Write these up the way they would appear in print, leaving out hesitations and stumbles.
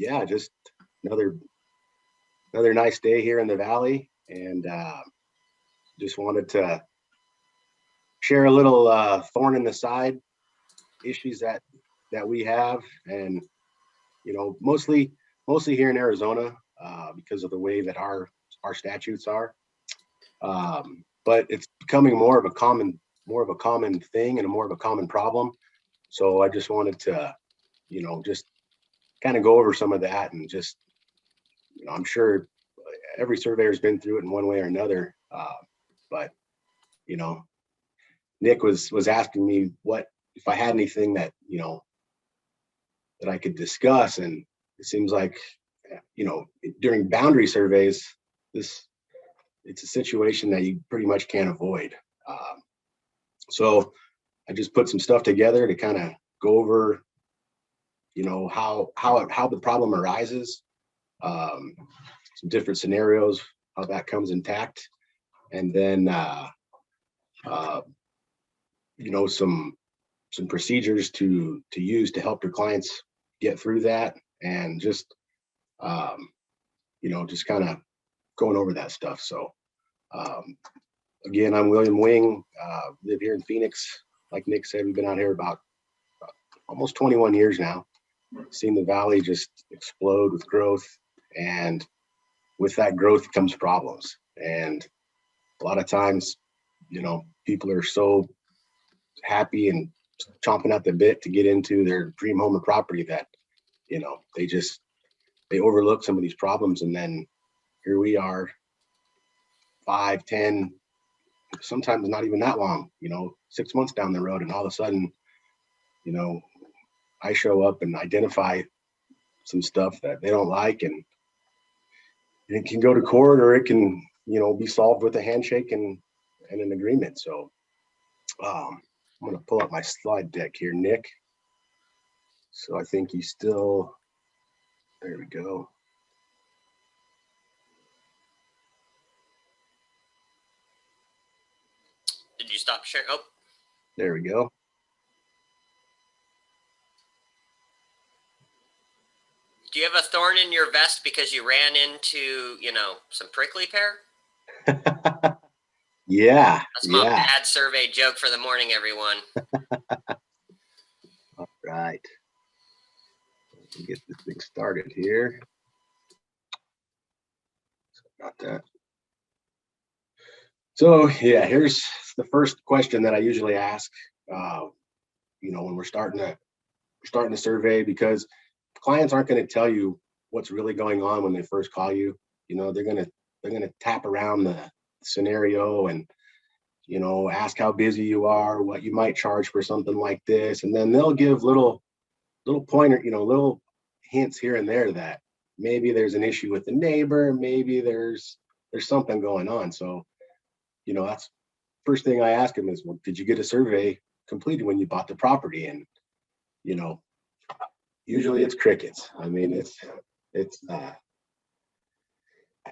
yeah, just another nice day here in the valley, and just wanted to share a little thorn in the side issues that we have, and mostly here in Arizona because of the way that our statutes are. But it's becoming more of a common thing and more of a common problem. So I just wanted to, just kind of go over some of that, and just, I'm sure every surveyor's been through it in one way or another. But Nick was asking me what if I had anything that that I could discuss, and it seems like during boundary surveys, it's a situation that you pretty much can't avoid. So I just put some stuff together to kind of go over how the problem arises, some different scenarios, how that comes intact, and then some procedures to use to help your clients get through that, and just just kind of going over that stuff. So again, I'm William Wing, live here in Phoenix. Like Nick said, we've been out here about almost 21 years now. Seen the valley just explode with growth, and with that growth comes problems. And a lot of times, people are so happy and chomping at the bit to get into their dream home or property that, they overlook some of these problems. And then here we are 5, 10, sometimes not even that long, 6 months down the road. And all of a sudden, I show up and identify some stuff that they don't like, and it can go to court, or it can, be solved with a handshake and an agreement. So I'm going to pull up my slide deck here, Nick. So I think he's still, there we go. Did you stop sharing? Oh, there we go. Do you have a thorn in your vest because you ran into, some prickly pear? Yeah. That's my bad survey joke for the morning, everyone. All right. Let's get this thing started here. Got that. So yeah, here's the first question that I usually ask, when we're starting a survey, because clients aren't going to tell you what's really going on when they first call you. They're gonna tap around the scenario and ask how busy you are, what you might charge for something like this, and then they'll give little pointer, little hints here and there that maybe there's an issue with the neighbor, maybe there's something going on. So that's first thing I ask them is, well, did you get a survey completed when you bought the property? And usually it's crickets. I mean, it's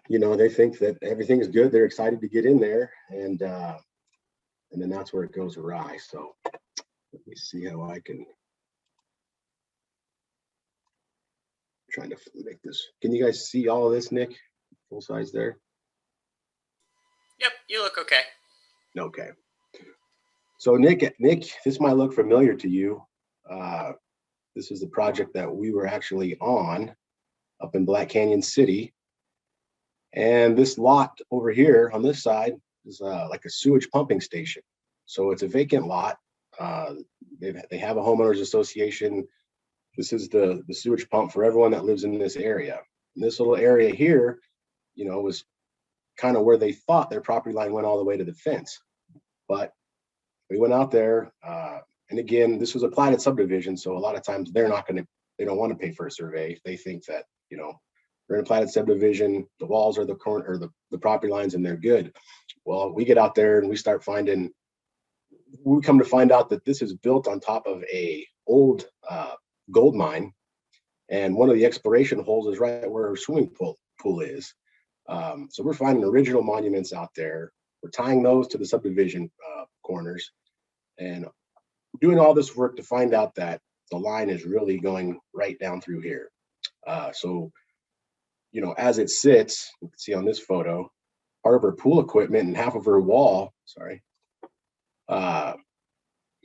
they think that everything is good. They're excited to get in there, and then that's where it goes awry. So let me see how I can. I'm trying to make this. Can you guys see all of this, Nick? Full size there? Yep, you look okay. Okay. So Nick, this might look familiar to you. This is the project that we were actually on up in Black Canyon City. And this lot over here on this side is like a sewage pumping station. So it's a vacant lot. They have a homeowners association. This is the sewage pump for everyone that lives in this area. And this little area here, was kind of where they thought their property line went all the way to the fence. But we went out there, and again, this was a platted subdivision, so a lot of times they don't want to pay for a survey. They think that, they're in a platted subdivision, the walls are the corner or the property lines, and they're good. Well, we get out there and we come to find out that this is built on top of a old gold mine, and one of the exploration holes is right where our swimming pool is. So we're finding original monuments out there. We're tying those to the subdivision corners, and doing all this work to find out that the line is really going right down through here. So, as it sits, you can see on this photo, part of her pool equipment and half of her wall,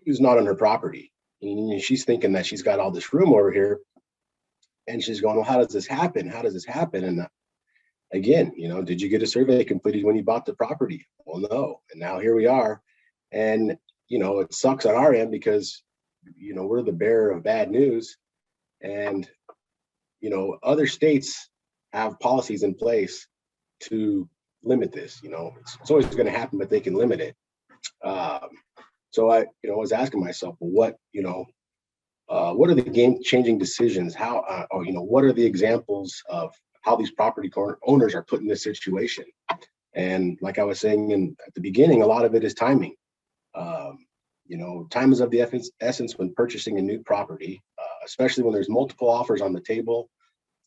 is not on her property. And she's thinking that she's got all this room over here, and she's going, well, how does this happen? How does this happen? And again, did you get a survey completed when you bought the property? Well, no. And now here we are. And, it sucks on our end because, we're the bearer of bad news. And, other states have policies in place to limit this. It's always going to happen, but they can limit it. So I, was asking myself, well, what are the game-changing decisions? How, what are the examples of how these property owners are put in this situation? And like I was saying at the beginning, a lot of it is timing. Time is of the essence when purchasing a new property, especially when there's multiple offers on the table,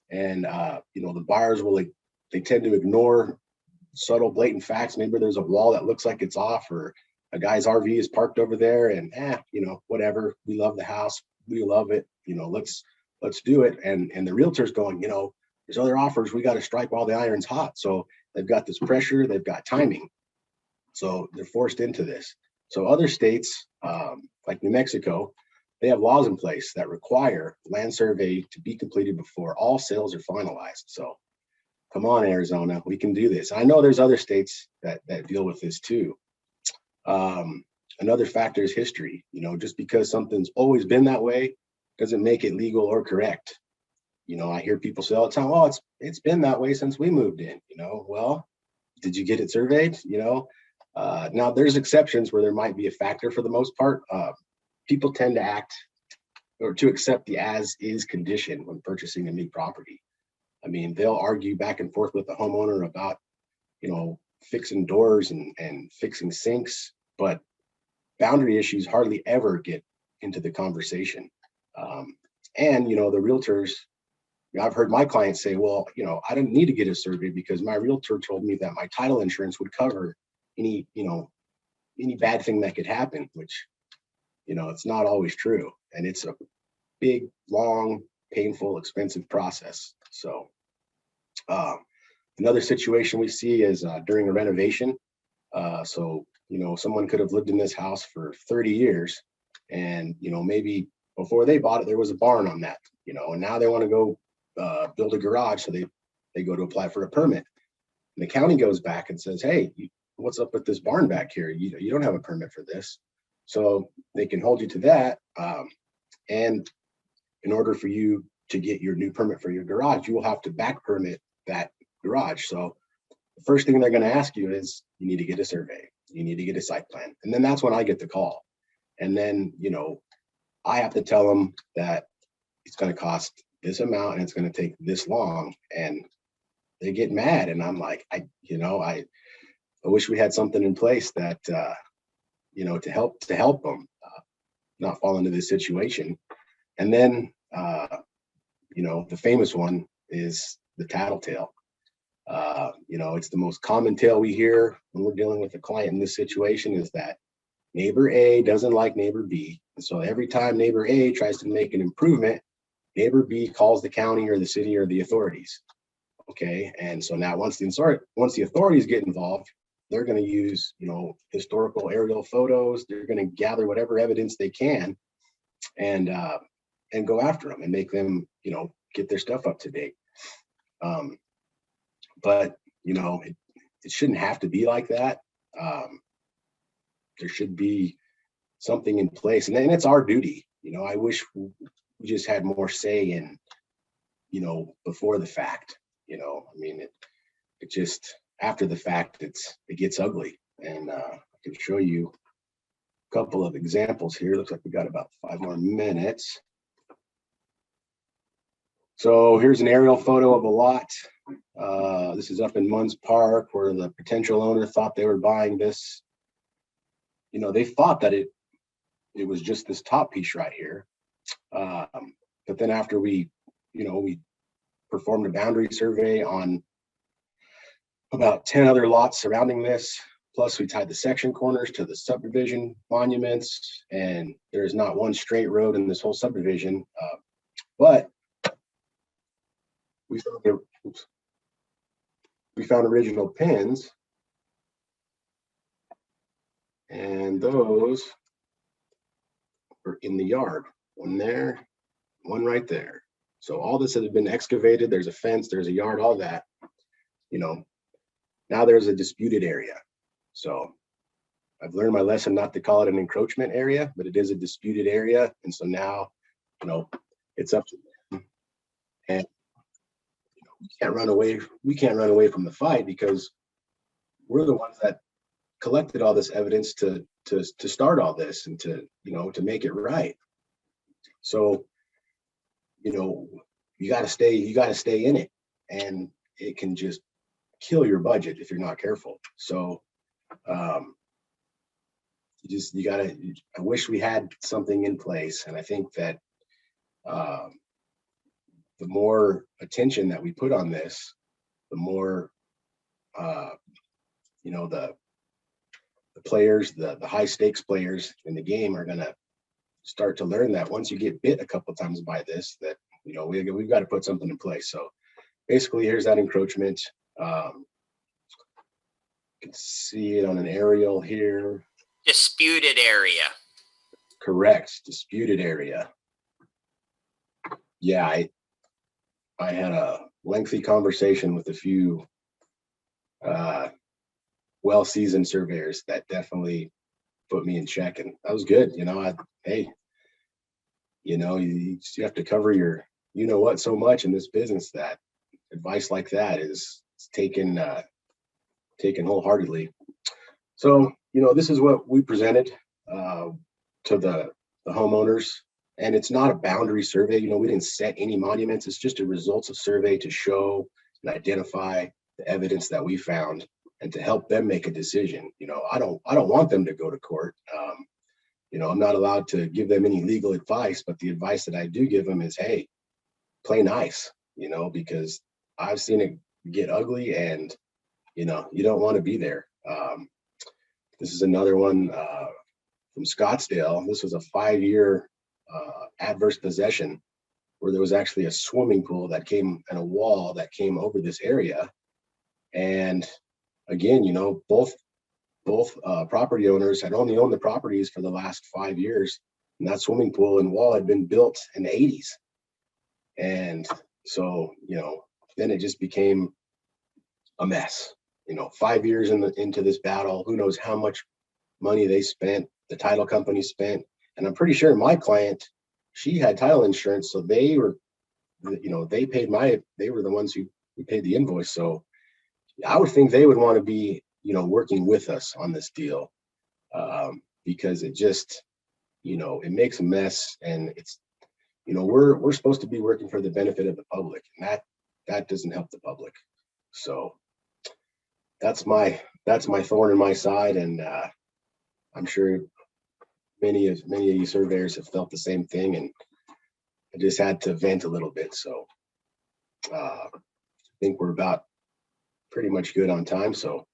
and the buyers they tend to ignore subtle, blatant facts. Maybe there's a wall that looks like it's off, or a guy's RV is parked over there, and whatever. We love the house, we love it. Let's do it. And the realtor's going, there's other offers. We got to strike while the iron's hot. So they've got this pressure. They've got timing. So they're forced into this. So other states, like New Mexico, they have laws in place that require land survey to be completed before all sales are finalized. So come on, Arizona, we can do this. I know there's other states that deal with this too. Another factor is history. Just because something's always been that way doesn't make it legal or correct. I hear people say all the time, "Oh, it's been that way since we moved in." Well, did you get it surveyed? Now there's exceptions where there might be a factor. For the most part, people tend to act or to accept the as-is condition when purchasing a new property. I mean, they'll argue back and forth with the homeowner about, fixing doors and fixing sinks, but boundary issues hardly ever get into the conversation. And, the realtors, I've heard my clients say, well, I didn't need to get a survey because my realtor told me that my title insurance would cover any bad thing that could happen, which, it's not always true. And it's a big, long, painful, expensive process. So another situation we see is during a renovation. Someone could have lived in this house for 30 years, and, maybe before they bought it, there was a barn on that, and now they want to go build a garage. So they go to apply for a permit. And the county goes back and says, hey, what's up with this barn back here? You don't have a permit for this. So they can hold you to that. And in order for you to get your new permit for your garage, you will have to back permit that garage. So the first thing they're going to ask you is, you need to get a survey. You need to get a site plan. And then that's when I get the call. And then, I have to tell them that it's going to cost this amount and it's going to take this long. And they get mad. And I'm like, I wish we had something in place that, to help them not fall into this situation. And then, the famous one is the tattletale. It's the most common tale we hear when we're dealing with a client in this situation, is that neighbor A doesn't like neighbor B. And so every time neighbor A tries to make an improvement, neighbor B calls the county or the city or the authorities. Okay. And so now once the authorities get involved, they're going to use, historical aerial photos. They're going to gather whatever evidence they can and go after them and make them, get their stuff up to date. But, it shouldn't have to be like that. There should be something in place, and it's our duty. I wish we just had more say in, before the fact. It just, after the fact, it gets ugly. And I can show you a couple of examples here. Looks like we got about 5 more minutes. So here's an aerial photo of a lot. This is up in Munns Park, where the potential owner thought they were buying this. They thought that it was just this top piece right here. But then after we performed a boundary survey on about 10 other lots surrounding this, plus we tied the section corners to the subdivision monuments, and there's not one straight road in this whole subdivision. But we found the, we found original pins, and those were in the yard. One there, one right there. So all this has been excavated. There's a fence, there's a yard, all that. You know, now there's a disputed area. So I've learned my lesson not to call it an encroachment area, but it is a disputed area. And so now, you know, it's up to them. And you know, we can't run away. We can't run away from the fight because we're the ones that collected all this evidence to start all this and to, you know, to make it right. So, you know, you got to stay in it, and it can just kill your budget if you're not careful. So, you gotta, I wish we had something in place. And I think that the more attention that we put on this, the more, you know, the players, the high stakes players in the game are going to start to learn that once you get bit a couple of times by this, that, you know, we've got to put something in place. So basically here's that encroachment. You can see it on an aerial here. Disputed area. Correct. Disputed area. Yeah, I had a lengthy conversation with a few well-seasoned surveyors that definitely put me in check, and that was good. You know, hey, you know, you have to cover your, you know what, so much in this business that advice like that is taken wholeheartedly. So, you know, this is what we presented to the homeowners, and it's not a boundary survey. You know, we didn't set any monuments. It's just a results of survey to show and identify the evidence that we found and to help them make a decision. You know, I don't want them to go to court. You know, I'm not allowed to give them any legal advice, but the advice that I do give them is, hey, play nice, you know, because I've seen it get ugly, and, you know, you don't want to be there. This is another one from Scottsdale. This was a 5-year adverse possession where there was actually a swimming pool that came and a wall that came over this area. And again, you know, both property owners had only owned the properties for the last 5 years, and that swimming pool and wall had been built in the 80s. And so, you know, then it just became a mess. You know, 5 years into this battle, who knows how much money they spent, the title company spent. And I'm pretty sure my client, she had title insurance, so they were, you know, they were the ones who paid the invoice. So I would think they would want to be, you know, working with us on this deal, because it just, you know, it makes a mess. And it's, you know, we're supposed to be working for the benefit of the public, and that doesn't help the public. So that's my thorn in my side. And I'm sure many of you surveyors have felt the same thing, and I just had to vent a little bit. So I think we're about pretty much good on time. So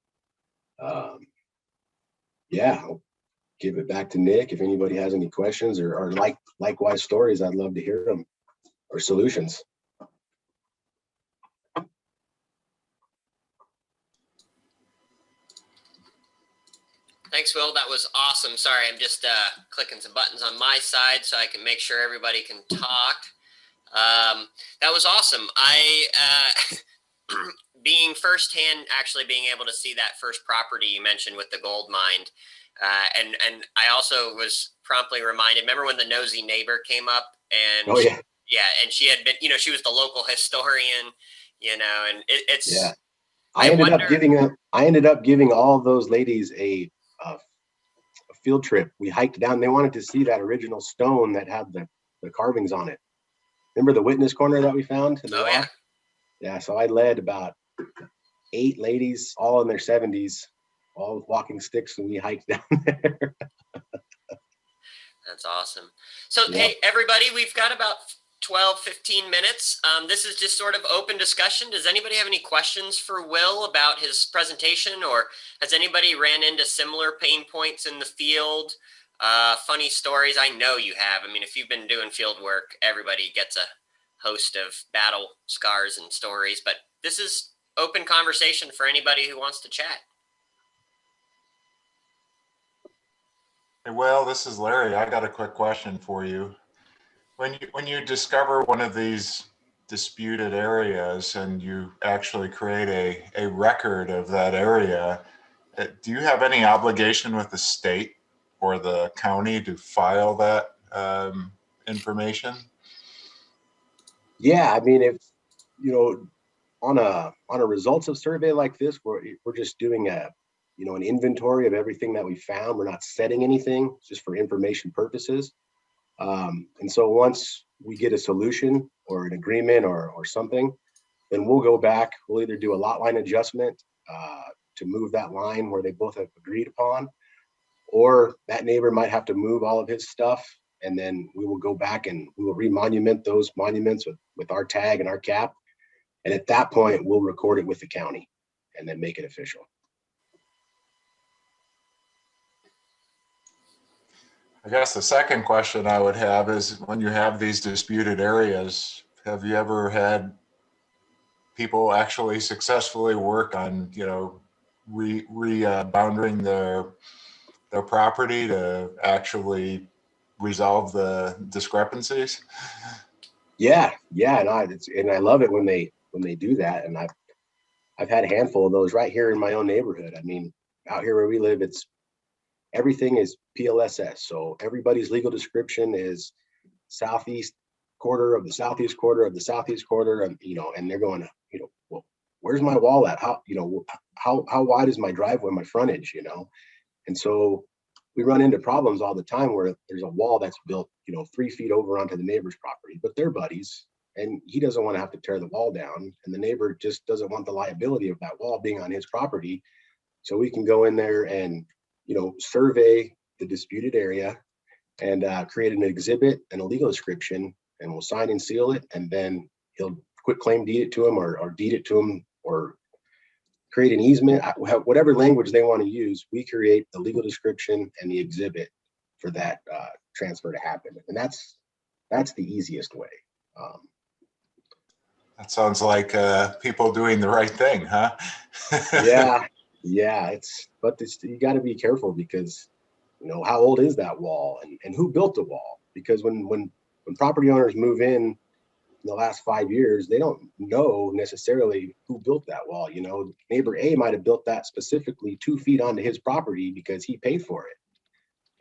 yeah, I'll give it back to Nick. If anybody has any questions or likewise stories, I'd love to hear them, or solutions. Thanks, Will. That was awesome. Sorry, I'm just clicking some buttons on my side so I can make sure everybody can talk. That was awesome. I, being firsthand, actually being able to see that first property you mentioned with the gold mine, and I also was promptly reminded. Remember when the nosy neighbor came up and Oh yeah, and she had been, you know, she was the local historian, you know, and it's yeah. I ended up giving all those ladies a field trip. We hiked down. They wanted to see that original stone that had the carvings on it. Remember the witness corner that we found in the rock? yeah. Yeah, so I led about 8 ladies, all in their 70s, all with walking sticks, and we hiked down there. That's awesome. So, Yep. hey, everybody, we've got about 12, 15 minutes. This is just sort of open discussion. Does anybody have any questions for Will about his presentation, or has anybody ran into similar pain points in the field? Funny stories? I know you have. I mean, if you've been doing field work, everybody gets a host of battle scars and stories, but this is open conversation for anybody who wants to chat. Hey, well, this is Larry. I got a quick question for you. When you discover one of these disputed areas and you actually create a record of that area, do you have any obligation with the state or the county to file that information? Yeah, I mean, if on a results of survey like this, we're just doing an inventory of everything that we found. We're not setting anything, just for information purposes. And so once we get a solution or an agreement or something, then we'll go back. We'll either do a lot line adjustment to move that line where they both have agreed upon, or that neighbor might have to move all of his stuff, and then we will go back and we will remonument those monuments with our tag and our cap. And at that point, we'll record it with the county and then make it official. I guess the second question I would have is, when you have these disputed areas, have you ever had people actually successfully work on, bounding their property to actually resolve the discrepancies? Yeah, and I love it when they do that. And I've had a handful of those right here in my own neighborhood. I mean, out here where we live, everything is PLSS. So everybody's legal description is southeast quarter of the southeast quarter of the southeast quarter, and they're going, well, where's my wall at? How wide is my driveway, my frontage, And so we run into problems all the time where there's a wall that's built, 3 feet over onto the neighbor's property, but they're buddies, and he doesn't want to have to tear the wall down, and the neighbor just doesn't want the liability of that wall being on his property. So we can go in there and, survey the disputed area and create an exhibit and a legal description, and we'll sign and seal it, and then he'll quit claim deed it to him or deed it to him or create an easement, whatever language they want to use. We create the legal description and the exhibit for that transfer to happen. And that's the easiest way. That sounds like people doing the right thing, huh? Yeah, but you got to be careful, because how old is that wall, and who built the wall? Because when property owners move in the last 5 years, they don't know necessarily who built that wall. Neighbor A might have built that specifically 2 feet onto his property because he paid for it,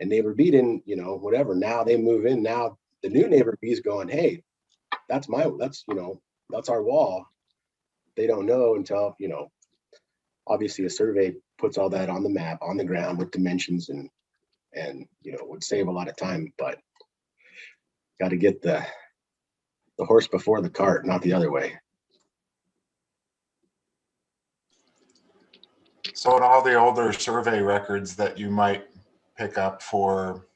and neighbor B didn't. Whatever. Now they move in. Now the new neighbor B is going, hey, that's our wall. They don't know until obviously a survey puts all that on the map, on the ground, with dimensions, and would save a lot of time. But got to get the horse before the cart, not the other way. So in all the older survey records that you might pick up for,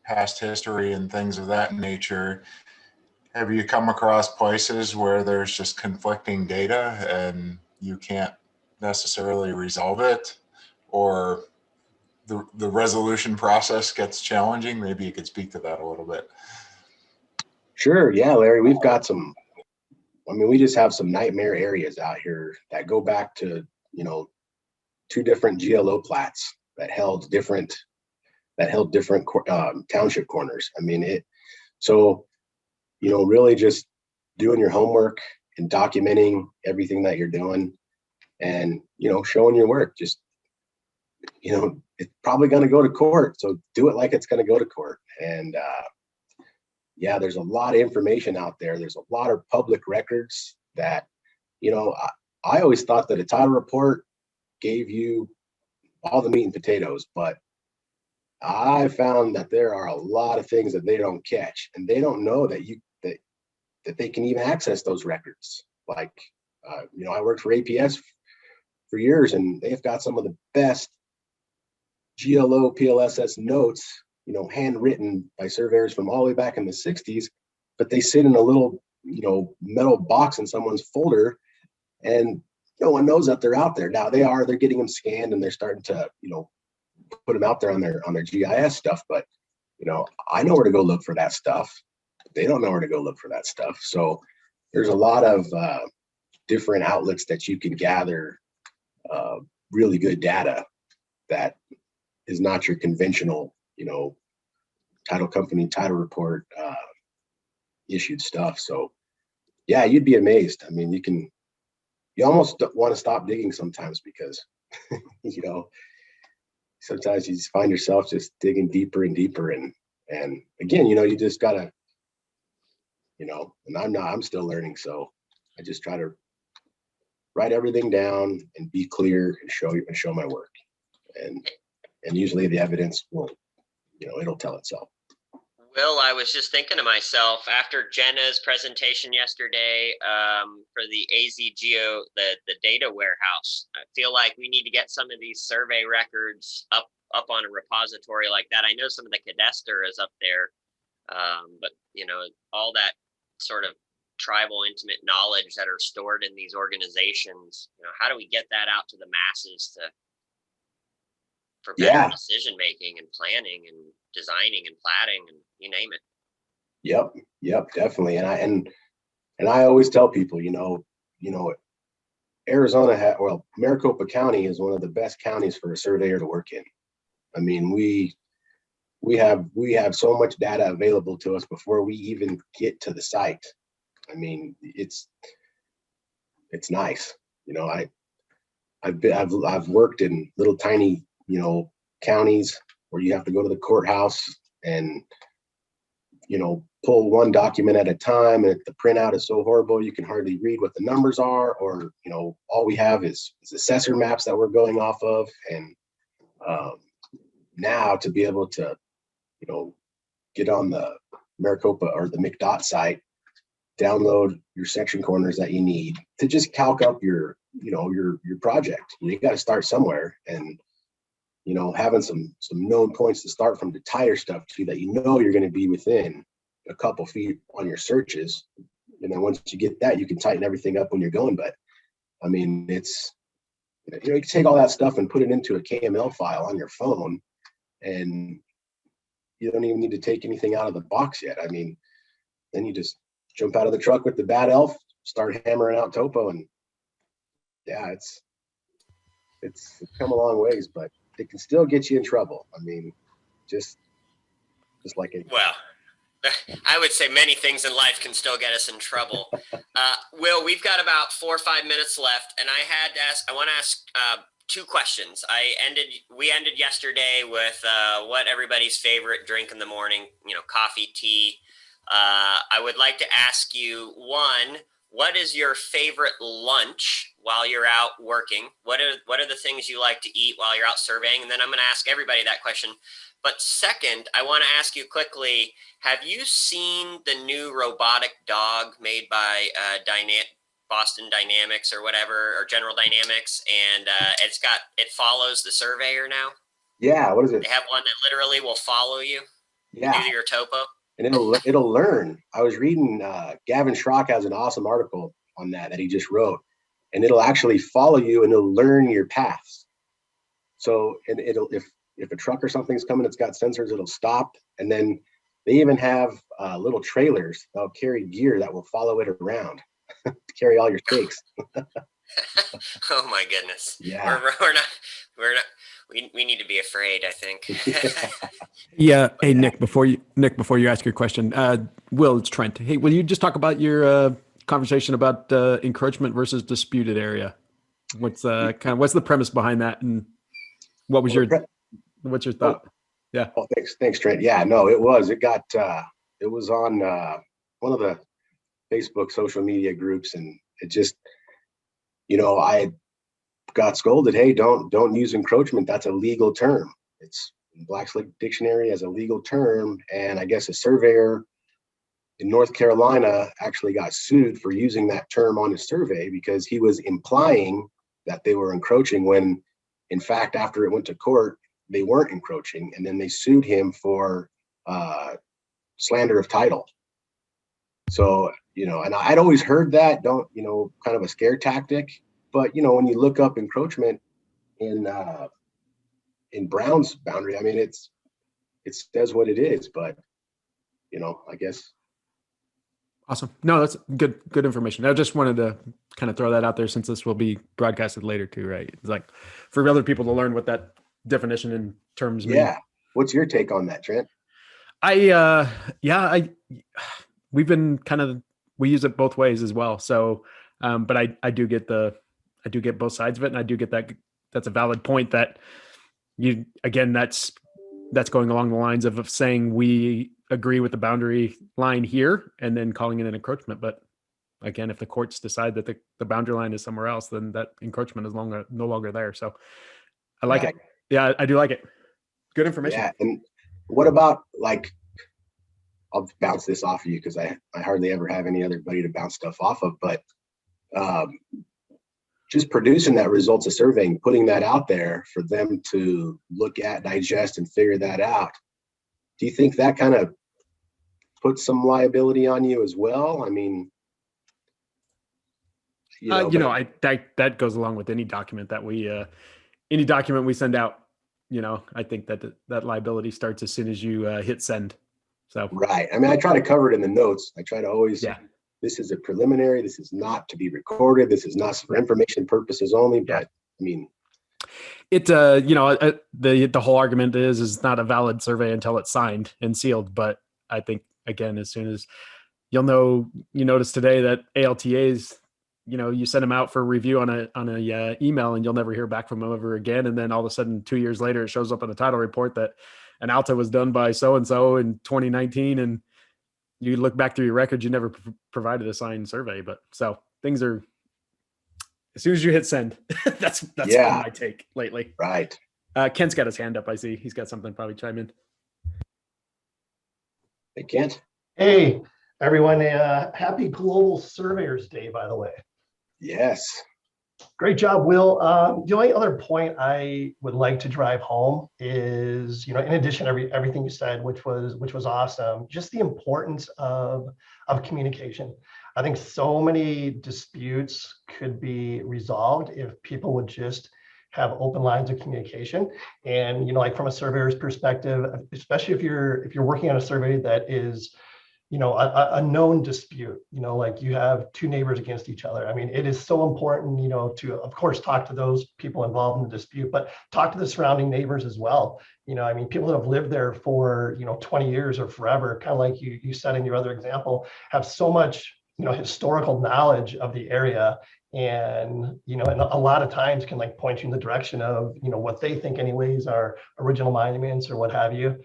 past history and things of that nature, have you come across places where there's just conflicting data and you can't necessarily resolve it, or the resolution process gets challenging? Maybe you could speak to that a little bit. Sure. Yeah, Larry, we've got we just have some nightmare areas out here that go back to, 2 different GLO plats that held different township corners. So, really just doing your homework and documenting everything that you're doing, and, showing your work. Just, it's probably going to go to court. So do it like it's going to go to court. And, yeah, there's a lot of information out there. There's a lot of public records that, I always thought that a title report gave you all the meat and potatoes, but I found that there are a lot of things that they don't catch, and they don't know that that they can even access those records. Like, I worked for APS for years, and they've got some of the best GLO PLSS notes, handwritten by surveyors from all the way back in the 60s, but they sit in a little, metal box in someone's folder, and no one knows that they're out there. Now they're getting them scanned, and they're starting to, put them out there on their GIS stuff. But, I know where to go look for that stuff. They don't know where to go look for that stuff. So there's a lot of different outlets that you can gather really good data that is not your conventional, title company, title report issued stuff. So yeah, you'd be amazed. I mean, you almost want to stop digging sometimes because, sometimes you just find yourself just digging deeper and deeper. And again, you just gotta, and I'm still learning. So I just try to write everything down and be clear and show my work. And usually the evidence will, it'll tell itself. Will, I was just thinking to myself after Jenna's presentation yesterday for the AZ Geo, the data warehouse. I feel like we need to get some of these survey records up on a repository like that. I know some of the cadastre is up there, but all that sort of tribal intimate knowledge that are stored in these organizations. How do we get that out to the masses for better decision making and planning and designing and platting and you name it? Yep, definitely. And I always tell people, Arizona Maricopa County is one of the best counties for a surveyor to work in. I mean, we have so much data available to us before we even get to the site. I mean, it's nice. I've worked in little tiny, counties where you have to go to the courthouse and, pull one document at a time. And the printout is so horrible, you can hardly read what the numbers are, or, all we have is assessor maps that we're going off of. And now to be able to, get on the Maricopa or the McDOT site, download your section corners that you need to just calc up your project. You got to start somewhere, and having some known points to start from to tie your stuff to that you're going to be within a couple feet on your searches. And then once you get that, you can tighten everything up when you're going. But I mean, it's you can take all that stuff and put it into a KML file on your phone, and you don't even need to take anything out of the box yet. I mean, then you just jump out of the truck with the bad elf, start hammering out topo, and yeah, it's come a long ways, but it can still get you in trouble. I mean, just like anything. Well, I would say many things in life can still get us in trouble. Will, we've got about 4 or 5 minutes left, and I want to ask 2 questions. We ended yesterday with what everybody's favorite drink in the morning, coffee, tea. I would like to ask you, one, what is your favorite lunch while you're out working? What are the things you like to eat while you're out surveying? And then I'm going to ask everybody that question. But second, I want to ask you quickly, have you seen the new robotic dog made by Boston Dynamics or whatever, or General Dynamics? And it follows the surveyor now. Yeah, what is it? They have one that literally will follow you. Yeah. Do your topo. And it'll learn. I was reading, Gavin Schrock has an awesome article on that he just wrote, and it'll actually follow you and it'll learn your paths. So, and if a truck or something's coming, it's got sensors, it'll stop. And then they even have little trailers that'll carry gear that will follow it around to carry all your stakes. Oh my goodness. Yeah. We need to be afraid, I think. Yeah. Hey, Nick, before you ask your question, Will, it's Trent. Hey, will you just talk about your conversation about encroachment versus disputed area? What's the premise behind that, and what's your thought? Yeah. Oh, thanks, Trent. Yeah, no, it was on one of the Facebook social media groups, and it just, I got scolded. Hey, don't use encroachment. That's a legal term. It's in Black's Lake Dictionary as a legal term. And I guess a surveyor in North Carolina actually got sued for using that term on his survey because he was implying that they were encroaching when, in fact, after it went to court, they weren't encroaching. And then they sued him for slander of title. So, and I'd always heard that, kind of a scare tactic. But, when you look up encroachment in Brown's boundary, I mean, it says what it is, but, I guess Awesome. No, that's good information. I just wanted to kind of throw that out there since this will be broadcasted later too, right? It's like for other people to learn what that definition in terms mean. Yeah. What's your take on that, Trent? I we've been we use it both ways as well. So, but I do get both sides of it, and I do get that's a valid point that that's going along the lines of saying we agree with the boundary line here and then calling it an encroachment. But again, if the courts decide that the boundary line is somewhere else, then that encroachment is no longer there. So I like it. Yeah, I do like it. Good information. Yeah. And what about, like, I'll bounce this off of you because I hardly ever have any other buddy to bounce stuff off of, but just producing that results of surveying, putting that out there for them to look at, digest, and figure that out. Do you think that kind of puts some liability on you as well? I mean, that goes along with any document that any document we send out. I think that liability starts as soon as you hit send. So right. I mean, I try to cover it in the notes. I try to always. Yeah. This is a preliminary. This is not to be recorded. This is not for information purposes only. But I mean, it the whole argument is it's not a valid survey until it's signed and sealed. But I think again, as soon as you notice today that ALTAs, you send them out for review on a email and you'll never hear back from them ever again. And then all of a sudden, 2 years later, it shows up in the title report that an ALTA was done by so and so in 2019 and you look back through your records, you never provided a signed survey. But so things are, as soon as you hit send, that's been my take lately. Right. Kent's got his hand up. I see he's got something, probably chime in. Hey, Kent. Hey, everyone. Happy Global Surveyors Day, by the way. Yes. Great job, Will. The only other point I would like to drive home is, in addition to everything you said, which was awesome, just the importance of communication. I think so many disputes could be resolved if people would just have open lines of communication. And, like from a surveyor's perspective, especially if you're working on a survey that is, a known dispute, like you have two neighbors against each other. I mean, it is so important, to, of course, talk to those people involved in the dispute, but talk to the surrounding neighbors as well. I mean, people that have lived there for, 20 years or forever, kind of like you said in your other example, have so much, historical knowledge of the area. And, and a lot of times can like point you in the direction of, what they think anyways are original monuments or what have you.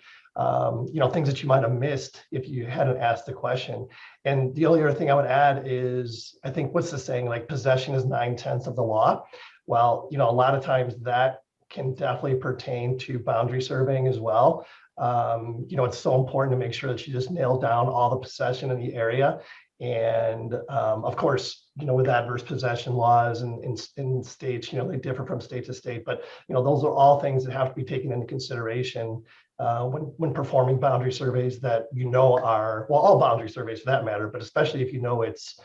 Things that you might have missed if you hadn't asked the question. And the only other thing I would add is, I think, what's the saying, like possession is 9/10 of the law. Well, a lot of times that can definitely pertain to boundary surveying as well. It's so important to make sure that you just nail down all the possession in the area. And of course, with adverse possession laws and in states, they differ from state to state, but those are all things that have to be taken into consideration when performing boundary surveys that are, well, all boundary surveys for that matter, but especially if it's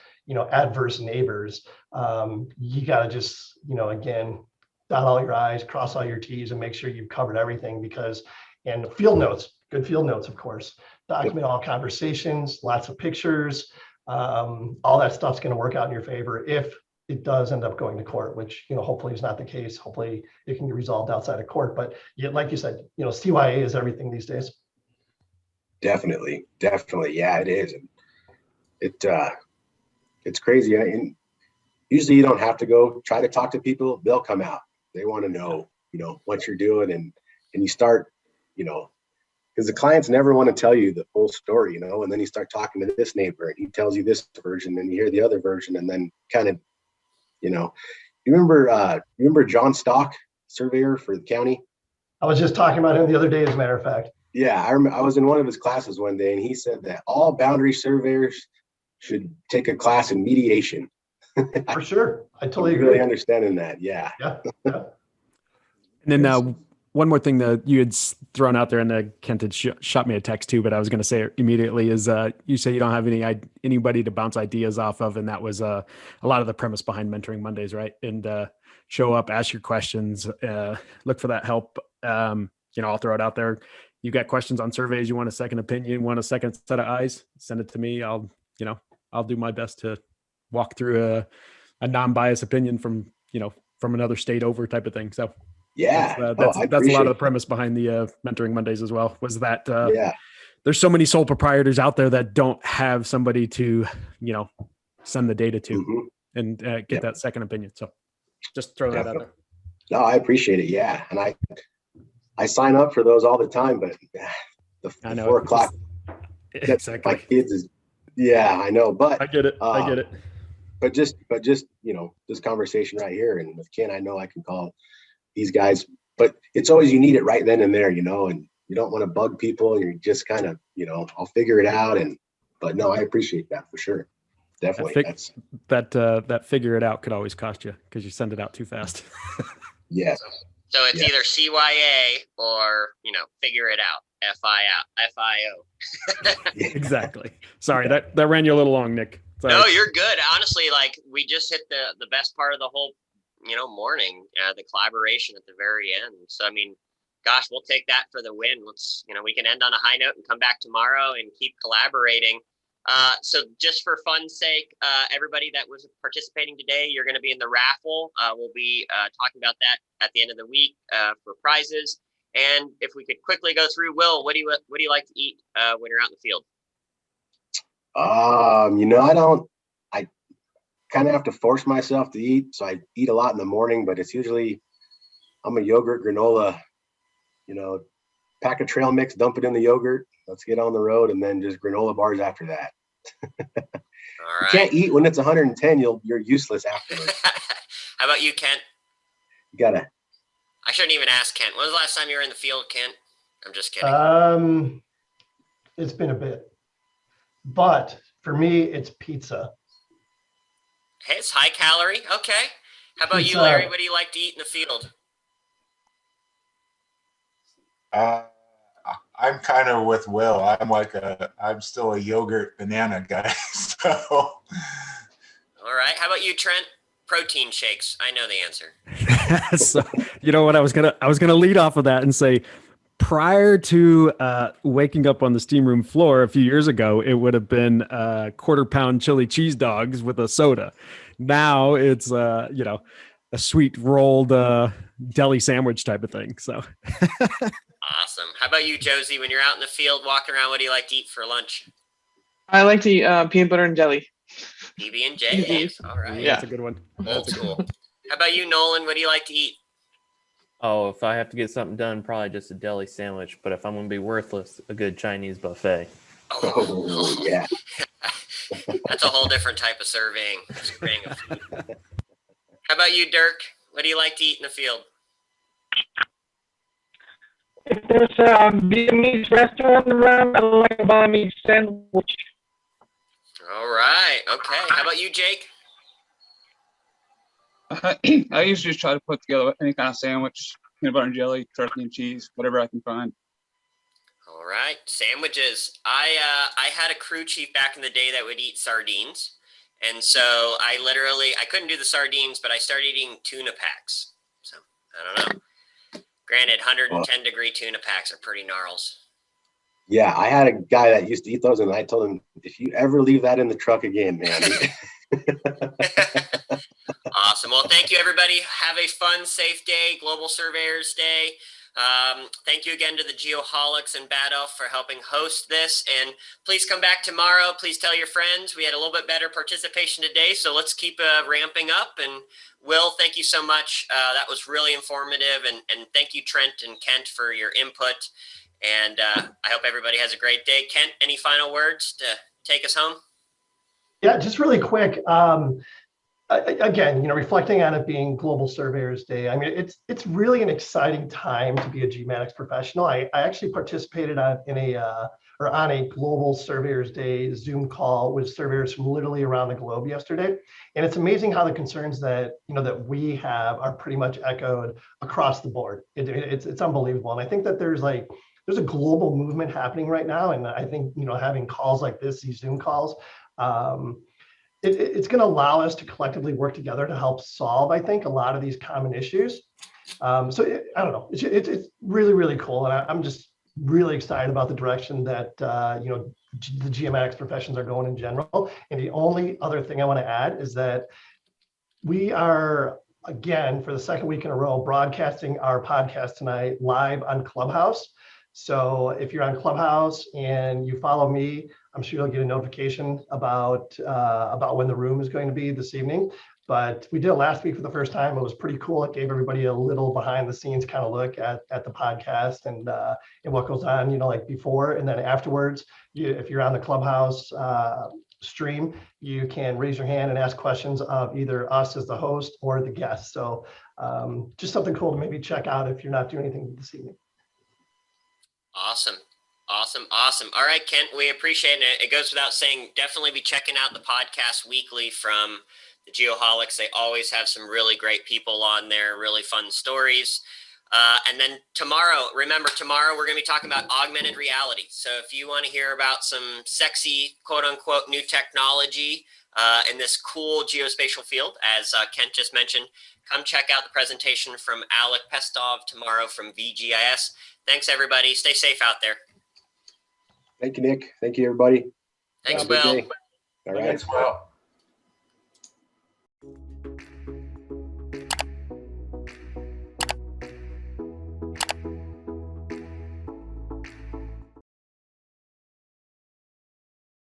adverse neighbors. You got to just again dot all your I's, cross all your T's, and make sure you've covered everything. And field notes, good field notes, of course, document all conversations, lots of pictures. All that stuff's going to work out in your favor if it does end up going to court, which hopefully is not the case. Hopefully it can get resolved outside of court. But like you said, CYA is everything these days. Definitely, yeah, it is. It's crazy. And usually you don't have to go try to talk to people; they'll come out. They want to know, what you're doing, and you start, because the clients never want to tell you the full story, and then you start talking to this neighbor and he tells you this version and you hear the other version, and then kind of, you remember John Stock, surveyor for the county? I was just talking about him the other day, as a matter of fact. Yeah, I was in one of his classes one day and he said that all boundary surveyors should take a class in mediation. For sure. I totally agree. Really understanding that. Yeah. Yeah. And then one more thing that you had thrown out there, and Kent had shot me a text too, but I was going to say it immediately, is you say you don't have anybody to bounce ideas off of, and that was a lot of the premise behind Mentoring Mondays, right? And show up, ask your questions, look for that help. I'll throw it out there. You got questions on surveys, you want a second opinion, want a second set of eyes, send it to me. I'll I'll do my best to walk through a non-biased opinion from, from another state over type of thing. So Yeah. that's I a lot of the appreciate premise behind the Mentoring Mondays as well, was that Yeah. there's so many sole proprietors out there that don't have somebody to, send the data to Mhm. and get Yep. that second opinion. So just throw that out Definitely. there. No, I appreciate it. Yeah. And I sign up for those all the time, but the I know. 4 o'clock, that my Exactly. kids is, yeah, I know. But I get it. I get it. but just this conversation right here, and with Ken, I know I can call these guys, but it's always, you need it right then and there, and you don't want to bug people, and you're just kind of, I'll figure it out. But no, I appreciate that for sure. Definitely. That figure it out could always cost you because you send it out too fast. Yes. So it's Yeah. either CYA or, figure it out. FIO. Exactly. Sorry, that ran you a little long, Nick. Sorry. No, you're good. Honestly, like we just hit the best part of the whole, morning, the collaboration at the very end. So, I mean, gosh, we'll take that for the win. Let's, we can end on a high note and come back tomorrow and keep collaborating. So just for fun's sake, everybody that was participating today, you're going to be in the raffle. We'll be talking about that at the end of the week for prizes. And if we could quickly go through, Will, what do you like to eat when you're out in the field? I kind of have to force myself to eat. So I eat a lot in the morning, but it's usually, I'm a yogurt granola, pack a trail mix, dump it in the yogurt. Let's get on the road, and then just granola bars after that. All You right. can't eat when it's 110. You're useless afterwards. How about you, Kent? You gotta. I shouldn't even ask Kent. When was the last time you were in the field, Kent? I'm just kidding. It's been a bit, but for me, it's pizza. Hey, it's high calorie. Okay. How about Pizza. you, Larry? What do you like to eat in the field? I'm kind of with Will. I'm still a yogurt banana guy. So, All right. How about you, Trent? Protein shakes. I know the answer. So, you know what? I was gonna lead off of that and say, prior to waking up on the steam room floor a few years ago, it would have been quarter-pound chili cheese dogs with a soda. Now it's a sweet rolled deli sandwich type of thing. So Awesome. How about you, Josie? When you're out in the field walking around, what do you like to eat for lunch? I like to eat peanut butter and jelly. PB&J. Easy. All right. Yeah. that's a good one. Old That's a good school. one. How about you, Nolan? What do you like to eat? Oh, if I have to get something done, probably just a deli sandwich. But if I'm going to be worthless, a good Chinese buffet. Oh yeah. That's a whole different type of surveying of food. How about you, Dirk? What do you like to eat in the field? If there's a Vietnamese restaurant around, I like a Vietnamese sandwich. All right. Okay. How about you, Jake? I usually just try to put together any kind of sandwich, peanut butter and jelly, turkey and cheese, whatever I can find. All right. Sandwiches. I had a crew chief back in the day that would eat sardines. And so I couldn't do the sardines, but I started eating tuna packs. So I don't know. Granted, 110-degree tuna packs are pretty gnarls. Yeah, I had a guy that used to eat those, and I told him, if you ever leave that in the truck again, man. Awesome. Well, thank you, everybody. Have a fun, safe day, Global Surveyors Day. Thank you again to the Geoholics and Bad Elf for helping host this. And please come back tomorrow. Please tell your friends. We had a little bit better participation today, so let's keep ramping up. And Will, thank you so much. That was really informative. And thank you, Trent and Kent, for your input. And I hope everybody has a great day. Kent, any final words to take us home? Yeah, just really quick. Again, reflecting on it being Global Surveyors Day, I mean, it's really an exciting time to be a GMATICS professional. I actually participated on a Global Surveyors Day Zoom call with surveyors from literally around the globe yesterday, and it's amazing how the concerns that that we have are pretty much echoed across the board. It's unbelievable, and I think that there's a global movement happening right now, and I think having calls like this, these Zoom calls. It's going to allow us to collectively work together to help solve, I think, a lot of these common issues. I don't know. It's really, really cool. And I'm just really excited about the direction that, the geomatics professions are going in general. And the only other thing I want to add is that we are, again, for the second week in a row, broadcasting our podcast tonight live on Clubhouse. So if you're on Clubhouse and you follow me, I'm sure you'll get a notification about when the room is going to be this evening. But we did it last week for the first time. It was pretty cool. It gave everybody a little behind the scenes kind of look at the podcast and what goes on, you know, like before and then afterwards. If you're on the Clubhouse stream, you can raise your hand and ask questions of either us as the host or the guest. So just something cool to maybe check out if you're not doing anything this evening. Awesome. All right, Kent, we appreciate it. It goes without saying, definitely be checking out the podcast weekly from the Geoholics. They always have some really great people on there, really fun stories. And then tomorrow, remember, tomorrow we're going to be talking about augmented reality. So if you want to hear about some sexy, quote unquote, new technology in this cool geospatial field, as Kent just mentioned, come check out the presentation from Alec Pestov tomorrow from VGIS. Thanks, everybody. Stay safe out there. Thank you, Nick. Thank you, everybody. Thanks, Have a good Will. day. All right. Thanks, Will.